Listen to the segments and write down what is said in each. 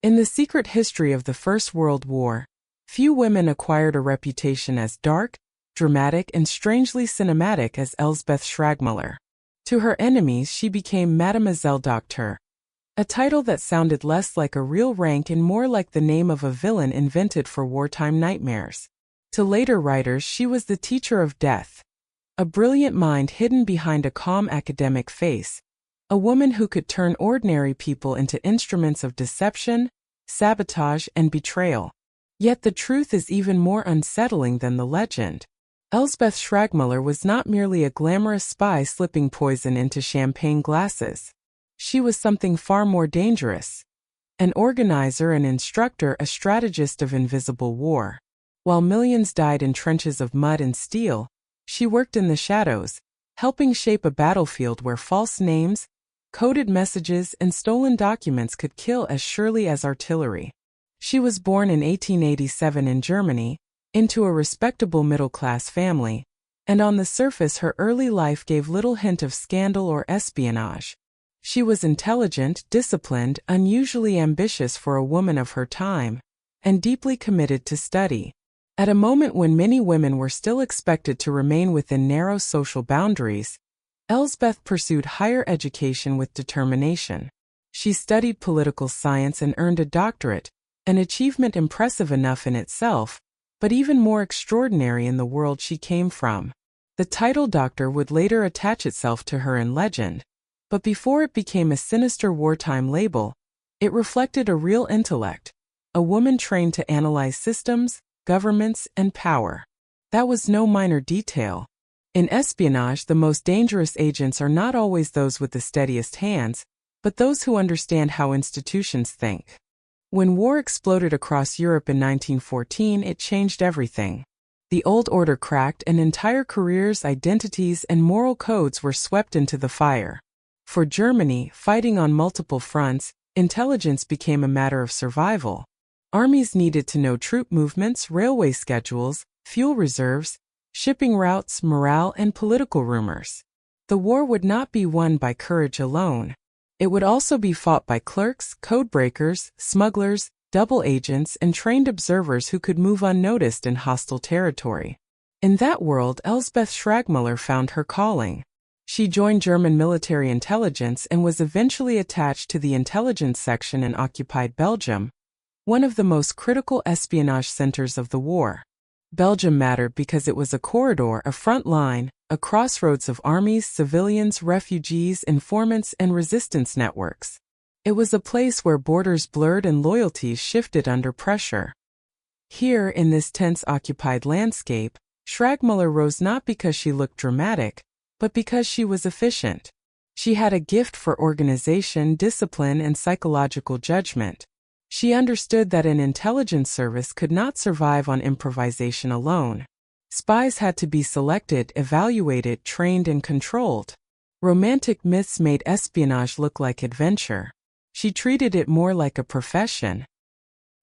In the secret history of the First World War, few women acquired a reputation as dark, dramatic, and strangely cinematic as Elsbeth Schragmüller. To her enemies, she became Mademoiselle Docteur, a title that sounded less like a real rank and more like the name of a villain invented for wartime nightmares. To later writers, she was the teacher of death, a brilliant mind hidden behind a calm academic face, a woman who could turn ordinary people into instruments of deception, sabotage, and betrayal. Yet the truth is even more unsettling than the legend. Elsbeth Schragmüller was not merely a glamorous spy slipping poison into champagne glasses. She was something far more dangerous. An organizer, an instructor, a strategist of invisible war. While millions died in trenches of mud and steel, she worked in the shadows, helping shape a battlefield where false names, coded messages, and stolen documents could kill as surely as artillery. She was born in 1887 in Germany, into a respectable middle-class family, and on the surface her early life gave little hint of scandal or espionage. She was intelligent, disciplined, unusually ambitious for a woman of her time, and deeply committed to study. At a moment when many women were still expected to remain within narrow social boundaries, Elsbeth pursued higher education with determination. She studied political science and earned a doctorate, an achievement impressive enough in itself, but even more extraordinary in the world she came from. The title doctor would later attach itself to her in legend, but before it became a sinister wartime label, it reflected a real intellect, a woman trained to analyze systems, governments, and power. That was no minor detail. In espionage, the most dangerous agents are not always those with the steadiest hands, but those who understand how institutions think. When war exploded across Europe in 1914, it changed everything. The old order cracked and entire careers, identities, and moral codes were swept into the fire. For Germany, fighting on multiple fronts, intelligence became a matter of survival. Armies needed to know troop movements, railway schedules, fuel reserves, shipping routes, morale, and political rumors. The war would not be won by courage alone. It would also be fought by clerks, codebreakers, smugglers, double agents, and trained observers who could move unnoticed in hostile territory. In that world, Elsbeth Schragmüller found her calling. She joined German military intelligence and was eventually attached to the intelligence section in occupied Belgium, one of the most critical espionage centers of the war. Belgium mattered because it was a corridor, a front line, a crossroads of armies, civilians, refugees, informants, and resistance networks. It was a place where borders blurred and loyalties shifted under pressure. Here, in this tense occupied landscape, Schragmüller rose not because she looked dramatic, but because she was efficient. She had a gift for organization, discipline, and psychological judgment. She understood that an intelligence service could not survive on improvisation alone. Spies had to be selected, evaluated, trained, and controlled. Romantic myths made espionage look like adventure. She treated it more like a profession.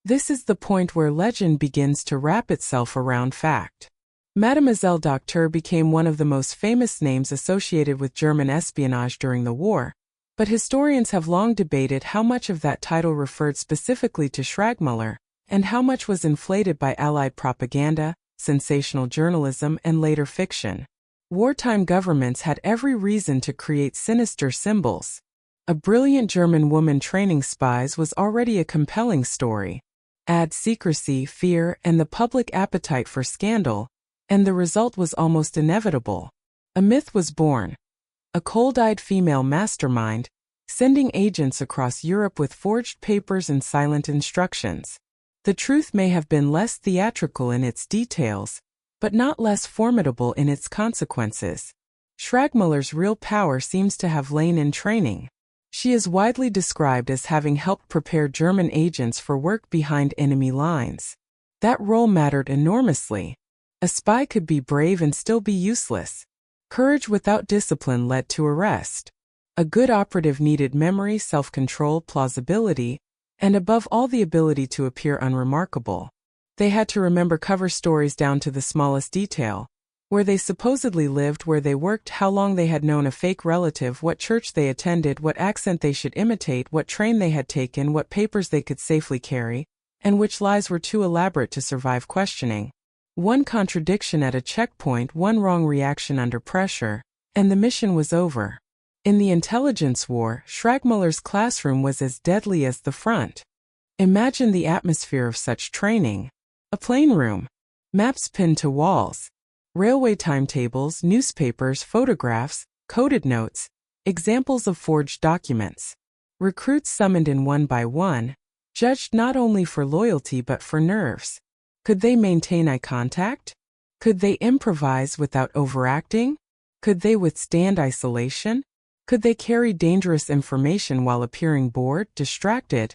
This is the point where legend begins to wrap itself around fact. Mademoiselle Docteur became one of the most famous names associated with German espionage during the war, but historians have long debated how much of that title referred specifically to Schragmüller, and how much was inflated by Allied propaganda, sensational journalism, and later fiction. Wartime governments had every reason to create sinister symbols. A brilliant German woman training spies was already a compelling story. Add secrecy, fear, and the public appetite for scandal, and the result was almost inevitable. A myth was born. A cold-eyed female mastermind, sending agents across Europe with forged papers and silent instructions. The truth may have been less theatrical in its details, but not less formidable in its consequences. Schragmüller's real power seems to have lain in training. She is widely described as having helped prepare German agents for work behind enemy lines. That role mattered enormously. A spy could be brave and still be useless. Courage without discipline led to arrest. A good operative needed memory, self-control, plausibility, and above all the ability to appear unremarkable. They had to remember cover stories down to the smallest detail, where they supposedly lived, where they worked, how long they had known a fake relative, what church they attended, what accent they should imitate, what train they had taken, what papers they could safely carry, and which lies were too elaborate to survive questioning. One contradiction at a checkpoint, one wrong reaction under pressure, and the mission was over. In the intelligence war, Schragmüller's classroom was as deadly as the front. Imagine the atmosphere of such training. A plain room, maps pinned to walls, railway timetables, newspapers, photographs, coded notes, examples of forged documents. Recruits summoned in one by one, judged not only for loyalty but for nerves. Could they maintain eye contact? Could they improvise without overacting? Could they withstand isolation? Could they carry dangerous information while appearing bored, distracted,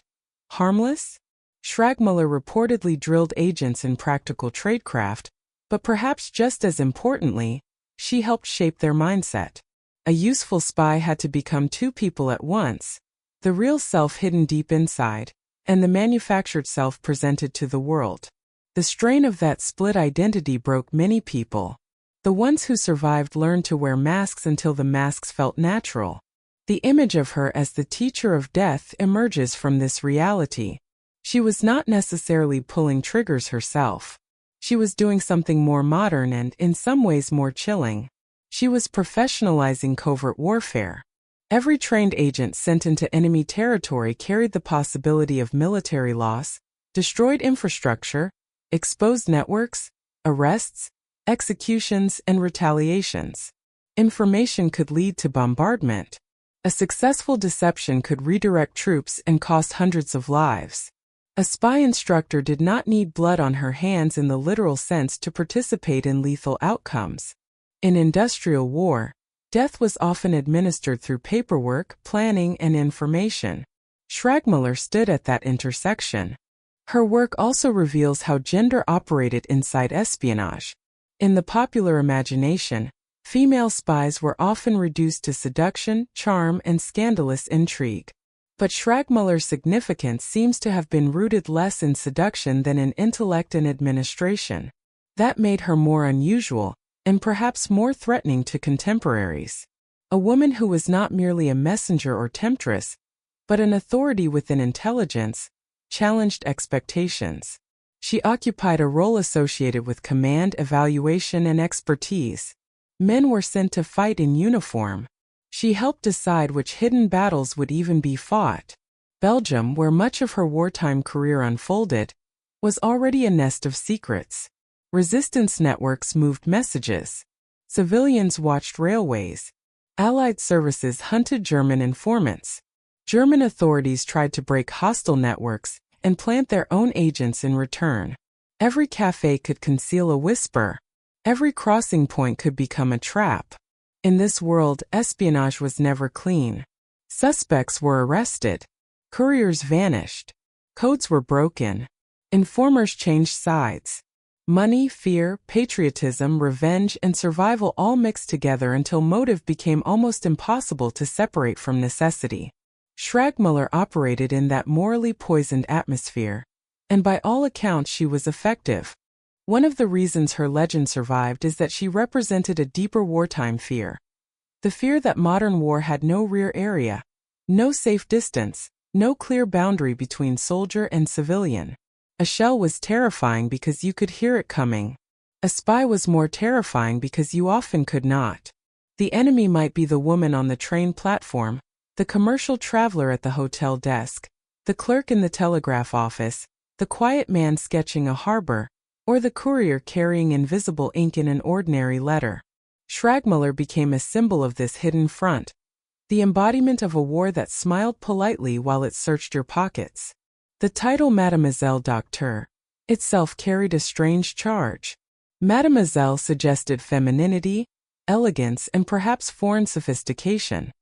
harmless? Schragmüller reportedly drilled agents in practical tradecraft, but perhaps just as importantly, she helped shape their mindset. A useful spy had to become two people at once, the real self hidden deep inside, and the manufactured self presented to the world. The strain of that split identity broke many people. The ones who survived learned to wear masks until the masks felt natural. The image of her as the teacher of death emerges from this reality. She was not necessarily pulling triggers herself. She was doing something more modern and, in some ways, more chilling. She was professionalizing covert warfare. Every trained agent sent into enemy territory carried the possibility of military loss, destroyed infrastructure, exposed networks, arrests, executions, and retaliations. Information could lead to bombardment. A successful deception could redirect troops and cost hundreds of lives. A spy instructor did not need blood on her hands in the literal sense to participate in lethal outcomes. In industrial war, death was often administered through paperwork, planning, and information. Schragmüller stood at that intersection. Her work also reveals how gender operated inside espionage. In the popular imagination, female spies were often reduced to seduction, charm, and scandalous intrigue. But Schragmüller's significance seems to have been rooted less in seduction than in intellect and administration. That made her more unusual, and perhaps more threatening to contemporaries. A woman who was not merely a messenger or temptress, but an authority within intelligence, challenged expectations. She occupied a role associated with command, evaluation, and expertise. Men were sent to fight in uniform. She helped decide which hidden battles would even be fought. Belgium, where much of her wartime career unfolded, was already a nest of secrets. Resistance networks moved messages. Civilians watched railways. Allied services hunted German informants. German authorities tried to break hostile networks and plant their own agents in return. Every cafe could conceal a whisper. Every crossing point could become a trap. In this world, espionage was never clean. Suspects were arrested. Couriers vanished. Codes were broken. Informers changed sides. Money, fear, patriotism, revenge, and survival all mixed together until motive became almost impossible to separate from necessity. Schragmüller operated in that morally poisoned atmosphere, and by all accounts she was effective. One of the reasons her legend survived is that she represented a deeper wartime fear. The fear that modern war had no rear area, no safe distance, no clear boundary between soldier and civilian. A shell was terrifying because you could hear it coming. A spy was more terrifying because you often could not. The enemy might be the woman on the train platform, the commercial traveler at the hotel desk, the clerk in the telegraph office, the quiet man sketching a harbor, or the courier carrying invisible ink in an ordinary letter. Schragmüller became a symbol of this hidden front, the embodiment of a war that smiled politely while it searched your pockets. The title Mademoiselle Docteur itself carried a strange charge. Mademoiselle suggested femininity, elegance, and perhaps foreign sophistication.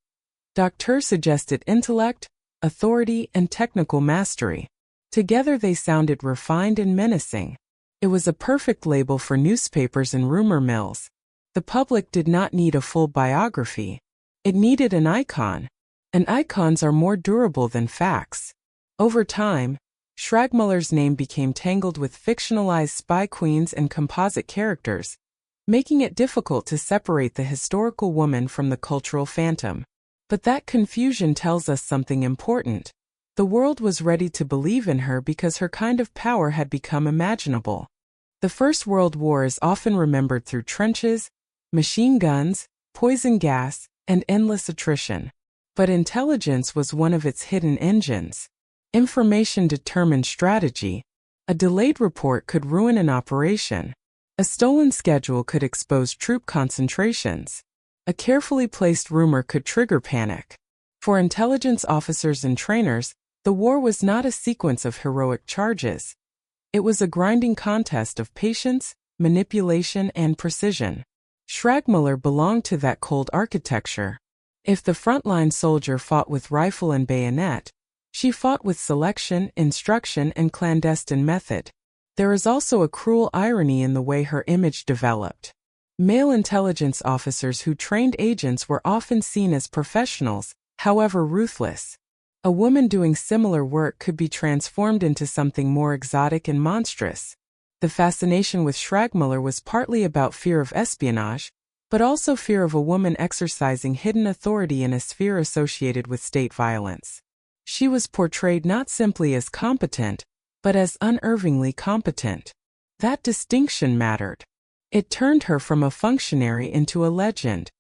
Docteur suggested intellect, authority, and technical mastery. Together they sounded refined and menacing. It was a perfect label for newspapers and rumor mills. The public did not need a full biography. It needed an icon. And icons are more durable than facts. Over time, Schragmüller's name became tangled with fictionalized spy queens and composite characters, making it difficult to separate the historical woman from the cultural phantom. But that confusion tells us something important. The world was ready to believe in her because her kind of power had become imaginable. The First World War is often remembered through trenches, machine guns, poison gas, and endless attrition. But intelligence was one of its hidden engines. Information determined strategy. A delayed report could ruin an operation. A stolen schedule could expose troop concentrations. A carefully placed rumor could trigger panic. For intelligence officers and trainers, the war was not a sequence of heroic charges. It was a grinding contest of patience, manipulation, and precision. Schragmüller belonged to that cold architecture. If the frontline soldier fought with rifle and bayonet, she fought with selection, instruction, and clandestine method. There is also a cruel irony in the way her image developed. Male intelligence officers who trained agents were often seen as professionals, however ruthless. A woman doing similar work could be transformed into something more exotic and monstrous. The fascination with Schragmüller was partly about fear of espionage, but also fear of a woman exercising hidden authority in a sphere associated with state violence. She was portrayed not simply as competent, but as unnervingly competent. That distinction mattered. It turned her from a functionary into a legend.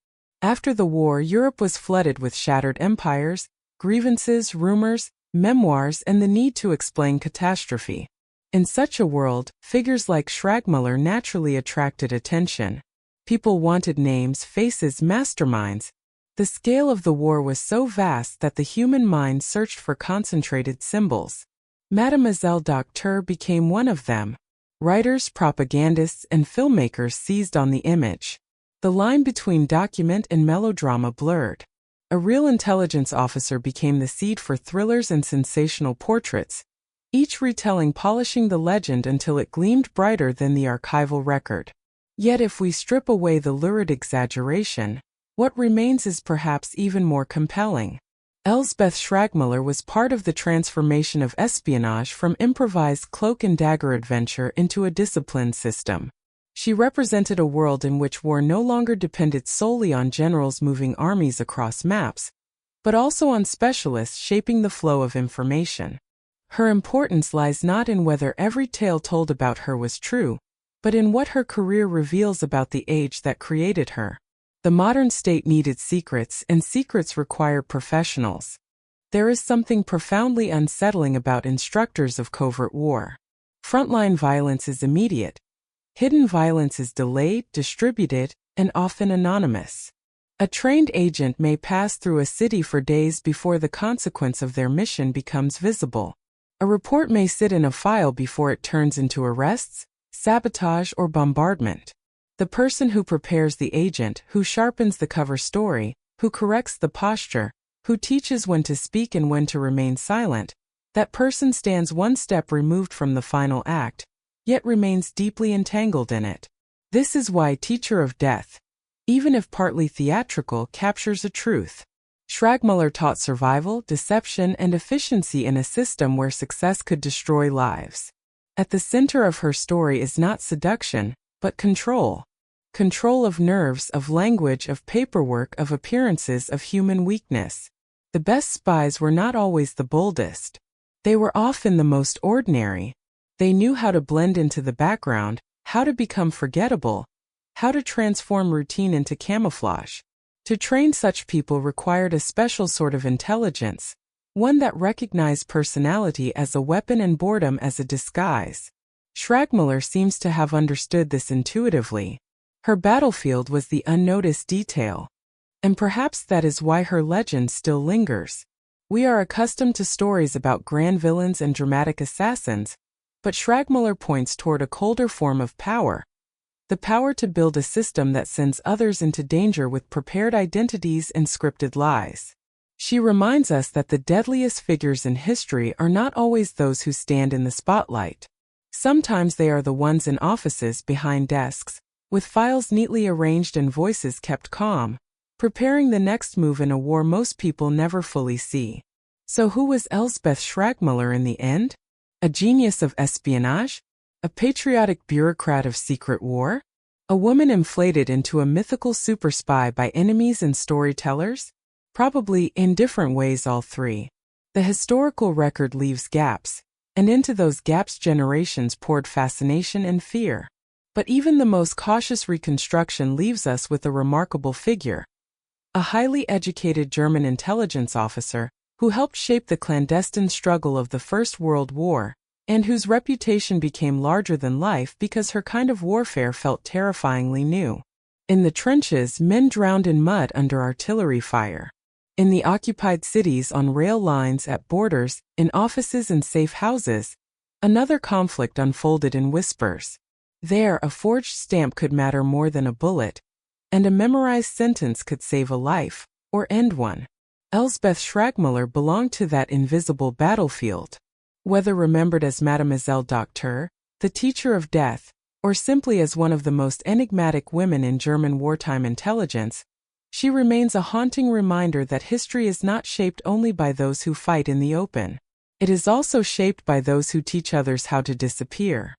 After the war, Europe was flooded with shattered empires, grievances, rumors, memoirs, and the need to explain catastrophe. In such a world, figures like Schragmüller naturally attracted attention. People wanted names, faces, masterminds. The scale of the war was so vast that the human mind searched for concentrated symbols. Mademoiselle Docteur became one of them. Writers, propagandists, and filmmakers seized on the image. The line between document and melodrama blurred. A real intelligence officer became the seed for thrillers and sensational portraits, each retelling polishing the legend until it gleamed brighter than the archival record. Yet if we strip away the lurid exaggeration, what remains is perhaps even more compelling. Elsbeth Schragmüller was part of the transformation of espionage from improvised cloak and dagger adventure into a disciplined system. She represented a world in which war no longer depended solely on generals moving armies across maps, but also on specialists shaping the flow of information. Her importance lies not in whether every tale told about her was true, but in what her career reveals about the age that created her. The modern state needed secrets, and secrets require professionals. There is something profoundly unsettling about instructors of covert war. Frontline violence is immediate. Hidden violence is delayed, distributed, and often anonymous. A trained agent may pass through a city for days before the consequence of their mission becomes visible. A report may sit in a file before it turns into arrests, sabotage, or bombardment. The person who prepares the agent, who sharpens the cover story, who corrects the posture, who teaches when to speak and when to remain silent, that person stands one step removed from the final act, yet remains deeply entangled in it. This is why Teacher of Death, even if partly theatrical, captures a truth. Schragmüller taught survival, deception, and efficiency in a system where success could destroy lives. At the center of her story is not seduction, but control. Control of nerves, of language, of paperwork, of appearances, of human weakness. The best spies were not always the boldest. They were often the most ordinary. They knew how to blend into the background, how to become forgettable, how to transform routine into camouflage. To train such people required a special sort of intelligence, one that recognized personality as a weapon and boredom as a disguise. Schragmüller seems to have understood this intuitively. Her battlefield was the unnoticed detail. And perhaps that is why her legend still lingers. We are accustomed to stories about grand villains and dramatic assassins, but Schragmüller points toward a colder form of power. The power to build a system that sends others into danger with prepared identities and scripted lies. She reminds us that the deadliest figures in history are not always those who stand in the spotlight. Sometimes they are the ones in offices behind desks, with files neatly arranged and voices kept calm, preparing the next move in a war most people never fully see. So who was Elsbeth Schragmüller in the end? A genius of espionage? A patriotic bureaucrat of secret war? A woman inflated into a mythical super spy by enemies and storytellers? Probably in different ways, all three. The historical record leaves gaps, and into those gaps generations poured fascination and fear. But even the most cautious reconstruction leaves us with a remarkable figure. A highly educated German intelligence officer who helped shape the clandestine struggle of the First World War, and whose reputation became larger than life because her kind of warfare felt terrifyingly new. In the trenches, men drowned in mud under artillery fire. In the occupied cities, on rail lines, at borders, in offices and safe houses, another conflict unfolded in whispers. There, a forged stamp could matter more than a bullet, and a memorized sentence could save a life, or end one. Elsbeth Schragmüller belonged to that invisible battlefield. Whether remembered as Mademoiselle Docteur, the teacher of death, or simply as one of the most enigmatic women in German wartime intelligence, she remains a haunting reminder that history is not shaped only by those who fight in the open. It is also shaped by those who teach others how to disappear.